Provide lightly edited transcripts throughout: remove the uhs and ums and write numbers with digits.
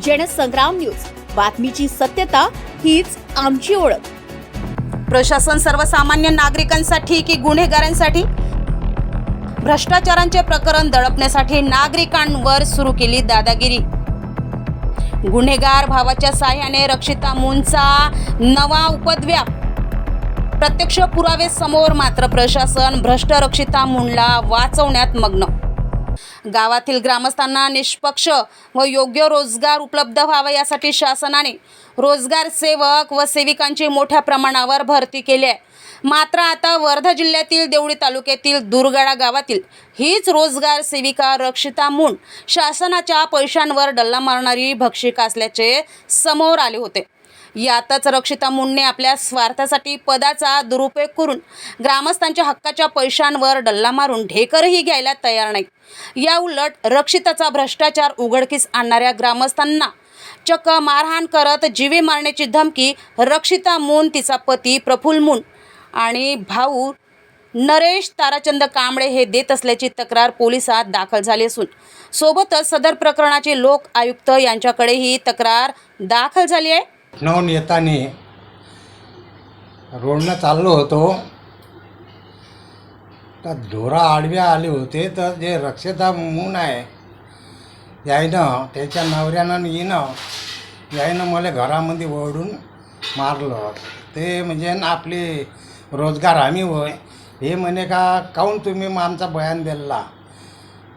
Jansangram news, बातमीची सत्यता हीच आमची ओळख। प्रशासन सर्वसामान्य नागरिकांसाठी की गुन्हेगारांसाठी? भ्रष्टाचारांचे प्रकरण दडपण्यासाठी नागरिकांवर सुरू केली दादागिरी। गुन्हेगार भावाच्या साह्याने रक्षिता मूनचा नवा उपद्व्याप। प्रत्यक्ष पुरावे समोर, मात्र प्रशासन भ्रष्ट रक्षिता मूनला वाचवण्यात मग्न। गावातील ग्रामस्थांना निष्पक्ष व योग्य रोजगार उपलब्ध व्हावा यासाठी शासनाने रोजगार सेवक व सेविकांची मोठ्या प्रमाणावर भरती केली आहे। मात्र आता वर्धा जिल्ह्यातील देवळी तालुक्यातील दुर्गडा गावातील हीच रोजगार सेविका रक्षिता मून शासनाच्या पैशांवर डल्ला मारणारी भक्षिक असल्याचे समोर आले होते। यातच रक्षिता मूनने आपल्या स्वार्थासाठी पदाचा दुरुपयोग करून ग्रामस्थांच्या हक्काच्या पैशांवर डल्ला मारून ढेकरही घ्यायला तयार नाही। या उलट रक्षिताचा भ्रष्टाचार उघडकीस आणणाऱ्या ग्रामस्थांना चक्क मारहाण करत जीवे मारण्याची धमकी रक्षिता मून, तिचा पती प्रफुल्ल मून आणि भाऊ नरेश ताराचंद कांबळे हे देत असल्याची तक्रार पोलिसात दाखल झाली असून सोबतच सदर प्रकरणाचे लोक आयुक्त यांच्याकडेही तक्रार दाखल झाली आहे। नवून येताना रोडनं चाललो होतो तर ढोरा आडव्या आले होते, तर जे रक्षिता मून आहे यायनं त्याच्या नवऱ्यानं यायनं मला घरामध्ये ओढून मारलं। ते म्हणजे ना आपले रोजगार हमी होय हे म्हणे काहून तुम्ही आमचा बयान दिला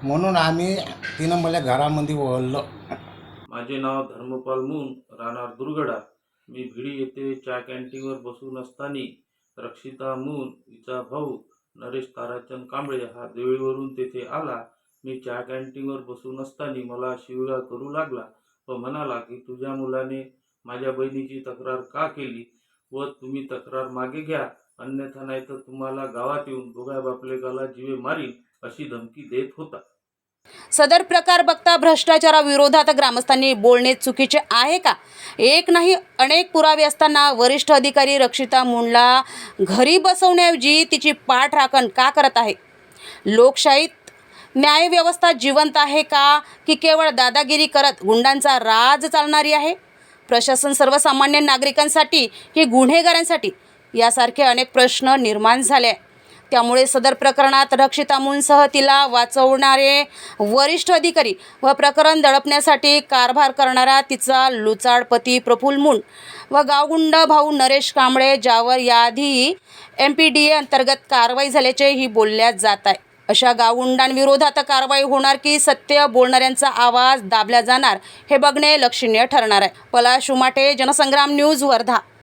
म्हणून तिनं मला घरामध्ये ओढलं। माझे नाव धर्मपाल मून, राहणार दुर्गडा। मी भिडी येथे चहा कॅन्टीनवर बसून असताना रक्षिता मून हिचा भाऊ नरेश ताराचंद कांबळे हा देवळीवरून तेथे आला। मी चहा कॅन्टीनवर बसून असताना मला शिवीगाळ करू लागला व म्हणाला की तुझ्या मुलाने माझ्या बहिणीची तक्रार का केली व तुम्ही तक्रार मागे घ्या, अन्यथा नाही तर तुम्हाला गावात येऊन दोघा बापलेकाला जीवे मारील अशी धमकी देत होता। सदर प्रकार बघता भ्रष्टाचाराविरोधात ग्रामस्थांनी बोलणे चुकीचे आहे का? एक नाही अनेक पुरावे असताना वरिष्ठ अधिकारी रक्षिता मूनला घरी बसवण्याऐवजी तिची पाठराखण का करत आहे? लोकशाहीत न्यायव्यवस्था जिवंत आहे का की केवळ दादागिरी करत गुंडांचा राज चालणारी आहे? प्रशासन सर्वसामान्य नागरिकांसाठी की गुन्हेगारांसाठी यासारखे अनेक प्रश्न निर्माण झाले आहेत। त्यामुळे सदर प्रकरणात रक्षिता मूनसह तिला वाचवणारे वरिष्ठ अधिकारी व प्रकरण दडपण्यासाठी कारभार करणारा तिचा लुचाड पती प्रफुल्ल मून व गावगुंड भाऊ नरेश कांबळे, ज्यावर याआधी MPDA अंतर्गत कारवाई झाल्याचेही बोलल्या जात आहे, अशा गावगुंडांविरोधात कारवाई होणार की सत्य बोलणाऱ्यांचा आवाज दाबला जाणार हे बघणे लक्षणीय ठरणार आहे। पलाश उमाटे, जनसंग्राम न्यूज, वर्धा।